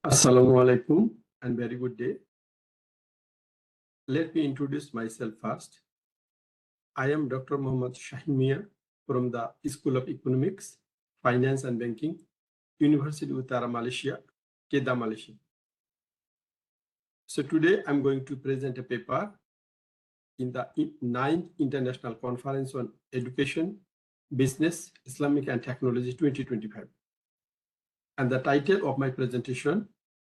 Assalamu alaikum and very good day. Let me introduce myself first. I am Dr. Mohammad Shahin Mia from the School of Economics, Finance and Banking, University of Utara, Malaysia, Kedah, Malaysia. So today I'm going to present a paper in the 9th International Conference on Education, Business, Islamic and Technology 2025. And the title of my presentation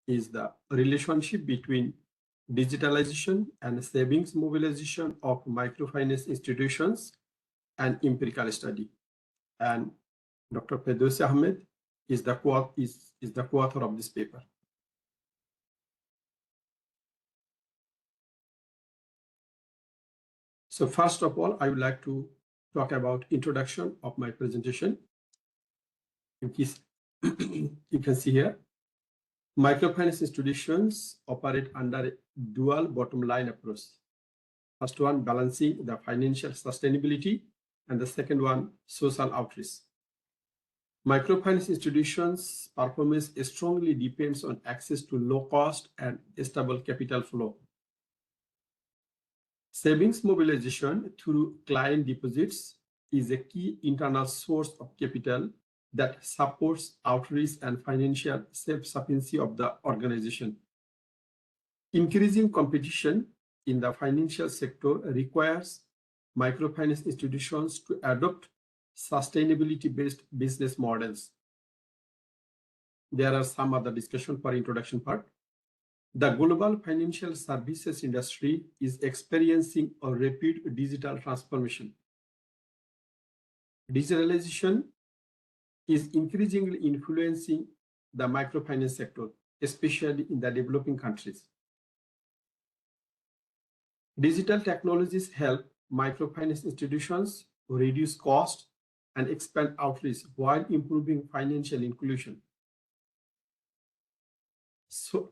is the relationship between digitalization and savings mobilization of microfinance institutions and empirical study. And Dr. Ferdowsi Ahmed is the co-author of this paper. So first of all, I would like to talk about introduction of my presentation. You can see here, microfinance institutions operate under a dual bottom line approach. First one, balancing the financial sustainability, and the second one, social outreach. Microfinance institutions' performance strongly depends on access to low cost and stable capital flow. Savings mobilization through client deposits is a key internal source of capital that supports outreach and financial self-sufficiency of the organization. Increasing competition in the financial sector requires microfinance institutions to adopt sustainability-based business models. There are some other discussion for introduction part. The global financial services industry is experiencing a rapid digital transformation. Digitalization is increasingly influencing the microfinance sector, especially in the developing countries. Digital technologies help microfinance institutions reduce cost and expand outreach while improving financial inclusion. So,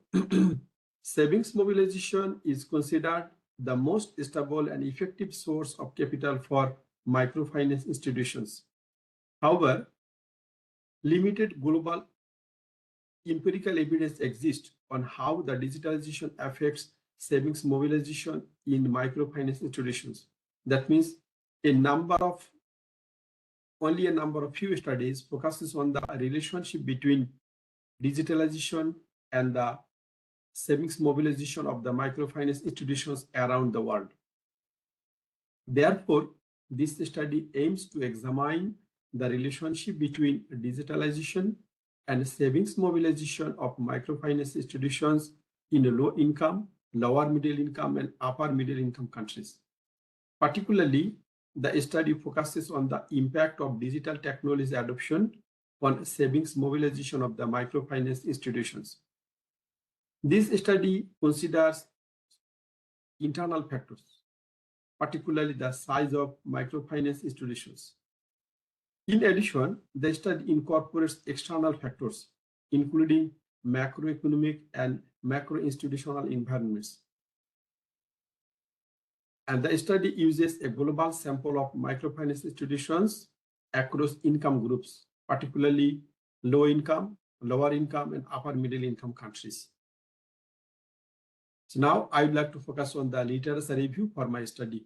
savings mobilization is considered the most stable and effective source of capital for microfinance institutions. However, limited global empirical evidence exists on how the digitalization affects savings mobilization in microfinance institutions. That means only a number of few studies focuses on the relationship between digitalization and the savings mobilization of the microfinance institutions around the world. Therefore, this study aims to examine the relationship between digitalization and savings mobilization of microfinance institutions in low income, lower middle income, and upper middle income countries. Particularly, the study focuses on the impact of digital technology adoption on savings mobilization of the microfinance institutions. This study considers internal factors, particularly the size of microfinance institutions. In addition, the study incorporates external factors, including macroeconomic and macro-institutional environments. And the study uses a global sample of microfinance institutions across income groups, particularly low income, lower income, and upper middle income countries. So now I would like to focus on the literature review for my study.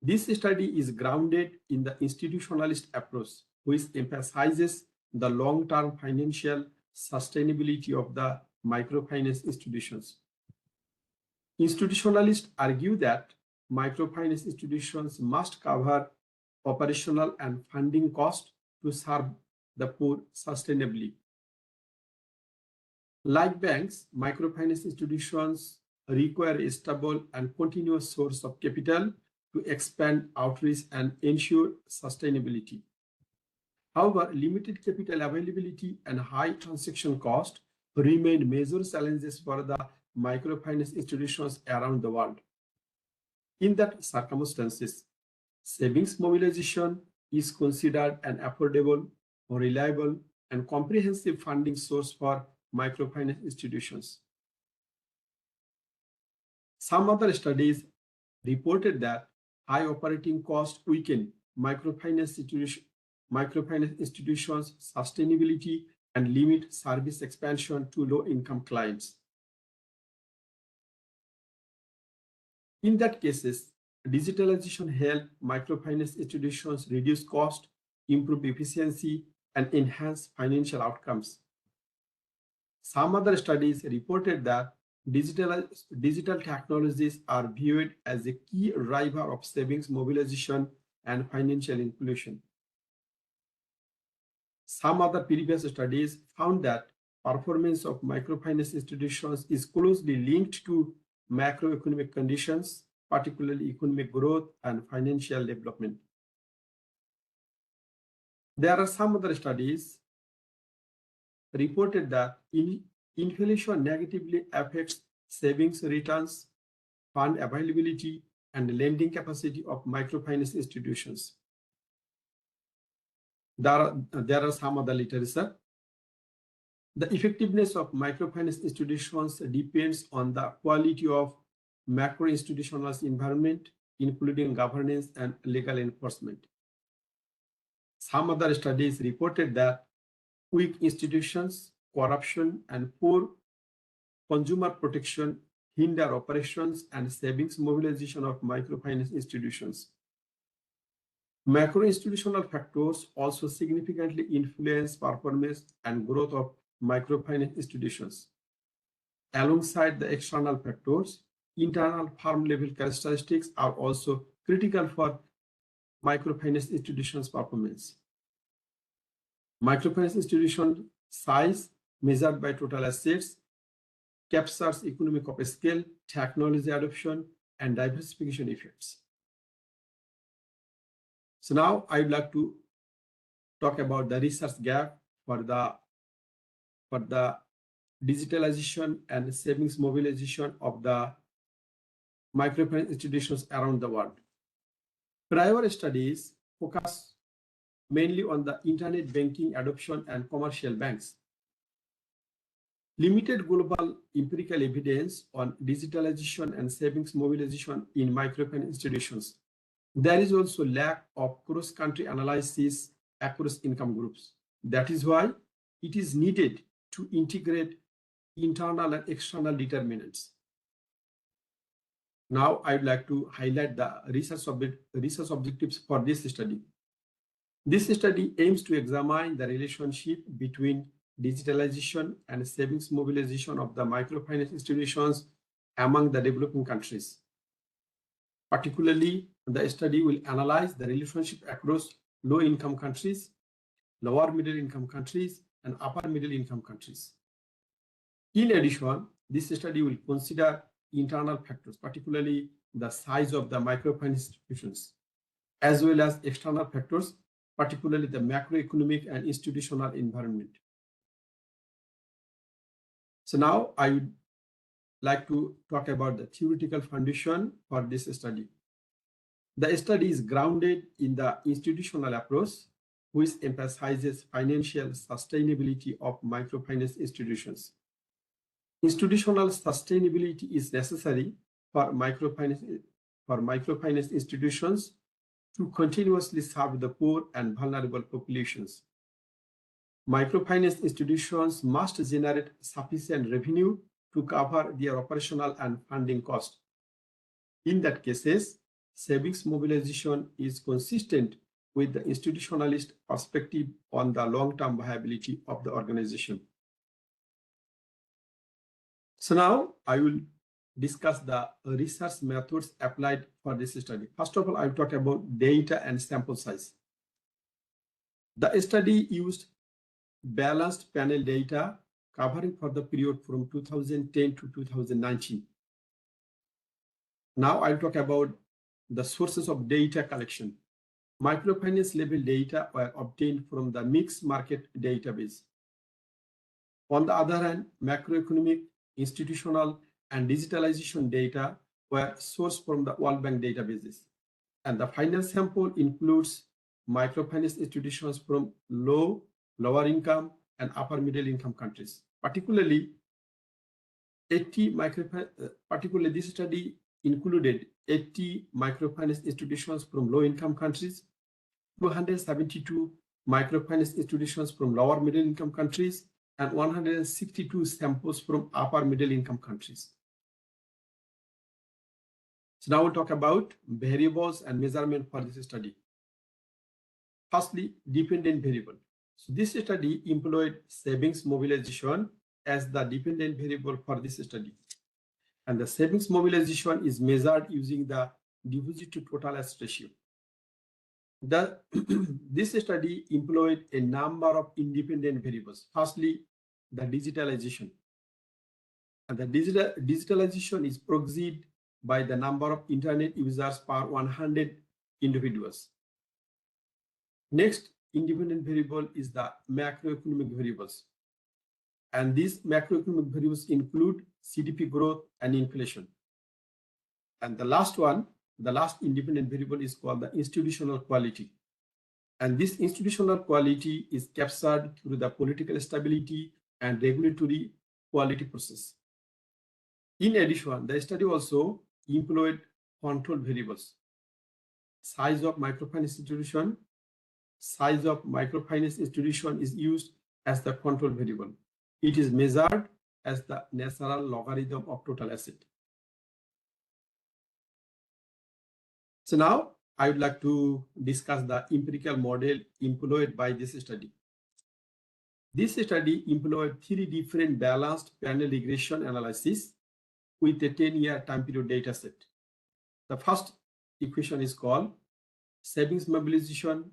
This study is grounded in the institutionalist approach, which emphasizes the long-term financial sustainability of the microfinance institutions. Institutionalists argue that microfinance institutions must cover operational and funding costs to serve the poor sustainably. Like banks, microfinance institutions require a stable and continuous source of capital to expand outreach and ensure sustainability. However, limited capital availability and high transaction cost remain major challenges for the microfinance institutions around the world. In that circumstances, savings mobilization is considered an affordable, reliable, and comprehensive funding source for microfinance institutions. Some other studies reported that high operating costs weaken microfinance institutions' sustainability and limit service expansion to low-income clients. In that cases, digitalization helped microfinance institutions reduce cost, improve efficiency, and enhance financial outcomes. Some other studies reported that digital technologies are viewed as a key driver of savings mobilization and financial inclusion. Some other previous studies found that performance of microfinance institutions is closely linked to macroeconomic conditions, particularly economic growth and financial development. There are some other studies reported that inflation negatively affects savings returns, fund availability, and lending capacity of microfinance institutions. There are some other literature. The effectiveness of microfinance institutions depends on the quality of macro-institutional environment, including governance and legal enforcement. Some other studies reported that weak institutions, corruption, and poor consumer protection hinder operations and savings mobilization of microfinance institutions. Macro-institutional factors also significantly influence performance and growth of microfinance institutions. Alongside the external factors, internal firm-level characteristics are also critical for microfinance institutions' performance. Microfinance institution size measured by total assets captures economic of scale, technology adoption, and diversification effects. So now I would like to talk about the research gap for the digitalization and savings mobilization of the microfinance institutions around the world. Prior studies focus mainly on the internet banking adoption and commercial banks. Limited global empirical evidence on digitalization and savings mobilization in microfinance institutions. There is also lack of cross-country analysis across income groups. That is why it is needed to integrate internal and external determinants. Now, I would like to highlight the research objectives for this study. This study aims to examine the relationship between digitalization and savings mobilization of the microfinance institutions among the developing countries. Particularly, the study will analyze the relationship across low-income countries, lower middle-income countries, and upper middle-income countries. In addition, this study will consider internal factors, particularly the size of the microfinance institutions, as well as external factors, particularly the macroeconomic and institutional environment. So now I would like to talk about the theoretical foundation for this study. The study is grounded in the institutional approach, which emphasizes financial sustainability of microfinance institutions. Institutional sustainability is necessary for microfinance institutions to continuously serve the poor and vulnerable populations. Microfinance institutions must generate sufficient revenue to cover their operational and funding costs. In that cases, savings mobilization is consistent with the institutionalist perspective on the long-term viability of the organization. So now I will discuss the research methods applied for this study. First of all, I will talk about data and sample size. The study used balanced panel data covering for the period from 2010 to 2019. Now I'll talk about the sources of data collection. Microfinance level data were obtained from the mixed market database. On the other hand, macroeconomic, institutional, and digitalization data were sourced from the World Bank databases. And the final sample includes microfinance institutions from lower income, and upper middle income countries. Particularly, this study included 80 microfinance institutions from low income countries, 272 microfinance institutions from lower middle income countries, and 162 samples from upper middle income countries. So now we'll talk about variables and measurement for this study. Firstly, dependent variable. So this study employed savings mobilization as the dependent variable for this study. And the savings mobilization is measured using the deposit to total asset ratio. This study employed a number of independent variables. Firstly, the digitalization. And the digitalization is proxied by the number of internet users per 100 individuals. Next independent variable is the macroeconomic variables. And these macroeconomic variables include GDP growth and inflation. And the last one, the last independent variable is called the institutional quality. And this institutional quality is captured through the political stability and regulatory quality process. In addition, the study also employed control variables. Size of microfinance institution. Size of microfinance institution is used as the control variable. It is measured as the natural logarithm of total asset. So now I would like to discuss the empirical model employed by this study. This study employed 3 different balanced panel regression analysis with a 10-year time period data set. The first equation is called savings mobilization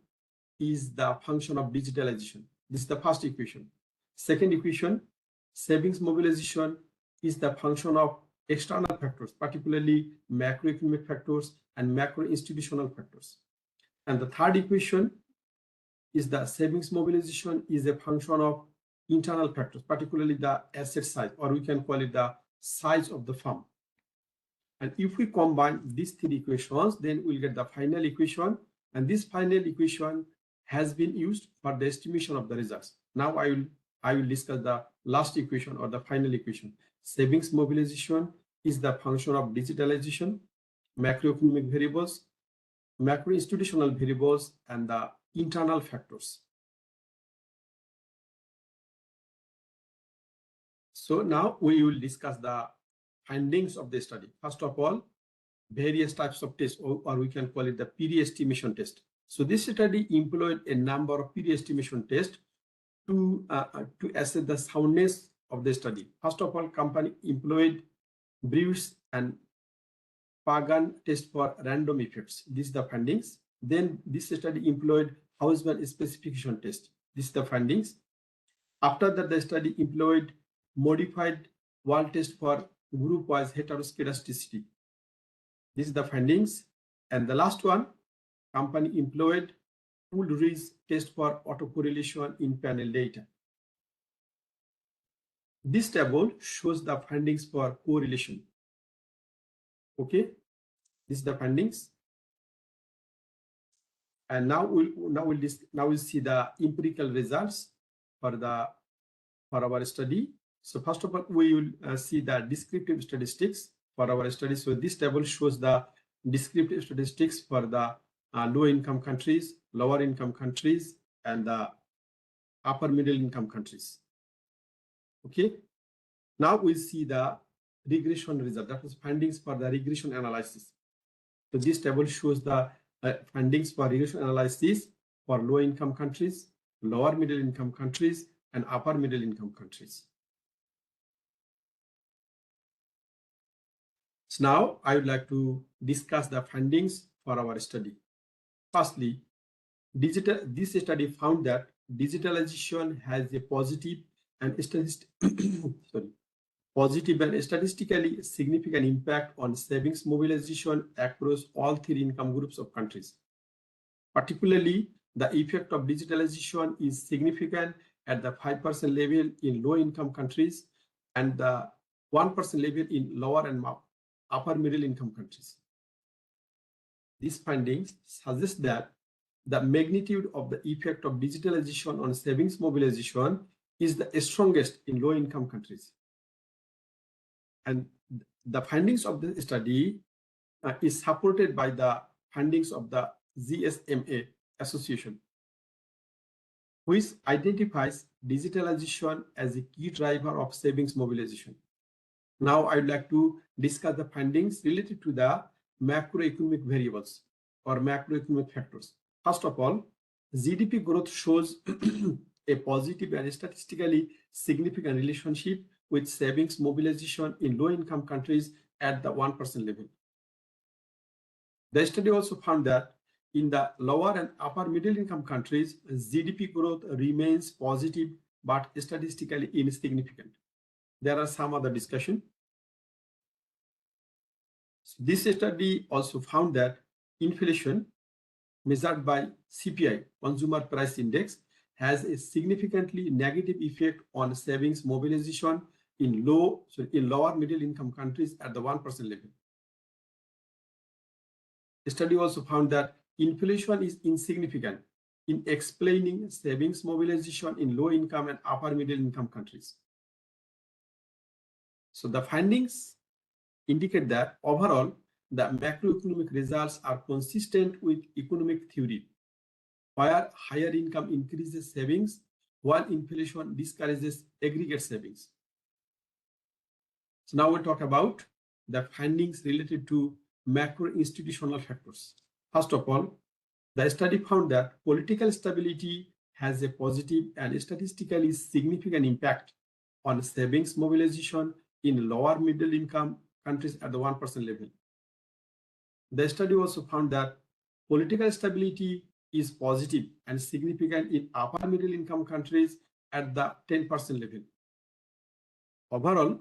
is the function of digitalization. This is the first equation. Second equation, savings mobilization is the function of external factors, particularly macroeconomic factors and macro institutional factors. And the third equation is the savings mobilization is a function of internal factors, particularly the asset size, or we can call it the size of the firm. And if we combine these 3 equations, then we'll get the final equation. And this final equation has been used for the estimation of the results. Now I will discuss the last equation or the final equation. Savings mobilization is the function of digitalization, macroeconomic variables, macro institutional variables, and the internal factors. So now we will discuss the findings of the study. First of all, various types of tests, or we can call it the pre-estimation test. So this study employed a number of pre-estimation tests to assess the soundness of the study. First of all, company employed Bruce and Pagan test for random effects. This is the findings. Then this study employed Houseman specification test. This is the findings. After that, the study employed modified wall test for group-wise heteroscedasticity. This is the findings. And the last one, company employed pooled risk test for autocorrelation in panel data. This table shows the findings for correlation. Okay, this is the findings. And now we'll see the empirical results for our study. So first of all, we will see the descriptive statistics for our study. So this table shows the descriptive statistics for the low-income countries, lower-income countries, and the upper middle-income countries. Okay. Now we see the regression result. That is findings for the regression analysis. So this table shows the findings for regression analysis for low-income countries, lower middle-income countries, and upper middle-income countries. So now I would like to discuss the findings for our study. Firstly, this study found that digitalization has a positive and statistically significant impact on savings mobilization across all 3 income groups of countries. Particularly, the effect of digitalization is significant at the 5% level in low-income countries and the 1% level in lower and upper middle-income countries. These findings suggest that the magnitude of the effect of digitalization on savings mobilization is the strongest in low-income countries. And the findings of the study is supported by the findings of the GSMA Association. which identifies digitalization as a key driver of savings mobilization. Now, I'd like to discuss the findings related to the macroeconomic variables or macroeconomic factors. First of all, GDP growth shows a positive and statistically significant relationship with savings mobilization in low-income countries at the 1% level. The study also found that in the lower and upper middle-income countries, GDP growth remains positive but statistically insignificant. There are some other discussion. This study also found that inflation measured by CPI, Consumer Price Index, has a significantly negative effect on savings mobilization in lower middle income countries at the 1% level. The study also found that inflation is insignificant in explaining savings mobilization in low income and upper middle income countries. So the findings indicate that overall, the macroeconomic results are consistent with economic theory, where higher income increases savings while inflation discourages aggregate savings. So now we'll talk about the findings related to macro-institutional factors. First of all, the study found that political stability has a positive and statistically significant impact on savings mobilization in lower middle income countries at the 1% level. The study also found that political stability is positive and significant in upper middle income countries at the 10% level. Overall,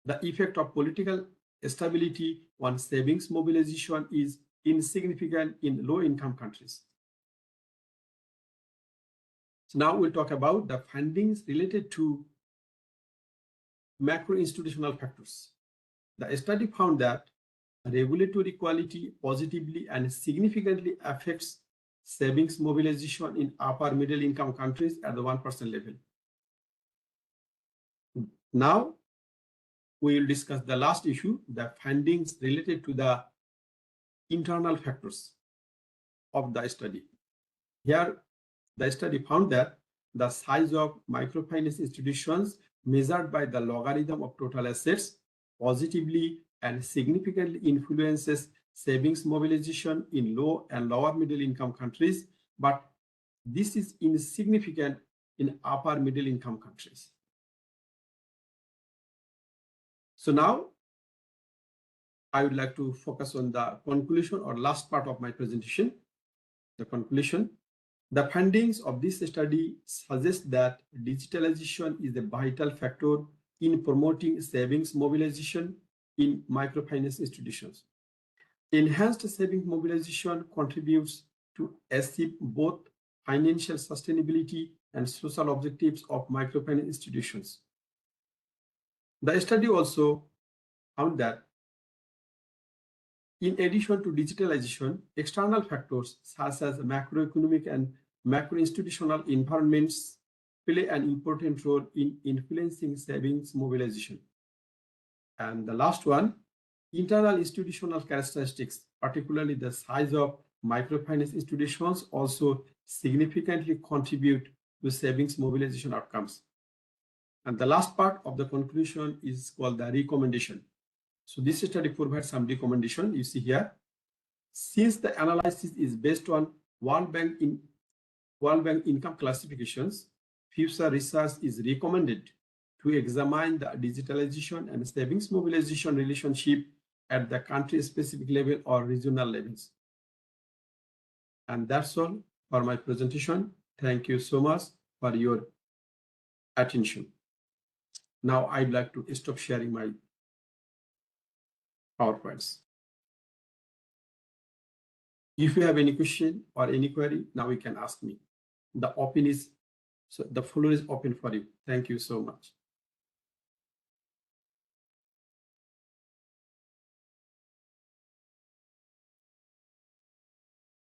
the effect of political stability on savings mobilization is insignificant in low income countries. So now we'll talk about the findings related to macro-institutional factors. The study found that regulatory quality positively and significantly affects savings mobilization in upper middle income countries at the 1% level. Now, we will discuss the last issue, the findings related to the internal factors of the study. Here, the study found that the size of microfinance institutions measured by the logarithm of total assets positively and significantly influences savings mobilization in low and lower middle income countries, but this is insignificant in upper middle income countries. So now I would like to focus on the conclusion or last part of my presentation, the conclusion. The findings of this study suggest that digitalization is a vital factor in promoting savings mobilization in microfinance institutions. Enhanced savings mobilization contributes to achieve both financial sustainability and social objectives of microfinance institutions. The study also found that in addition to digitalization, external factors such as macroeconomic and macro-institutional environments play an important role in influencing savings mobilization. And the last one, internal institutional characteristics, particularly the size of microfinance institutions, also significantly contribute to savings mobilization outcomes. And the last part of the conclusion is called the recommendation. So this study provides some recommendation. You see here, since the analysis is based on World Bank income classifications, future research is recommended to examine the digitalization and savings mobilization relationship at the country-specific level or regional levels. And that's all for my presentation. Thank you so much for your attention. Now I'd like to stop sharing my PowerPoints. If you have any question or any query, now you can ask me. The floor is open for you. Thank you so much.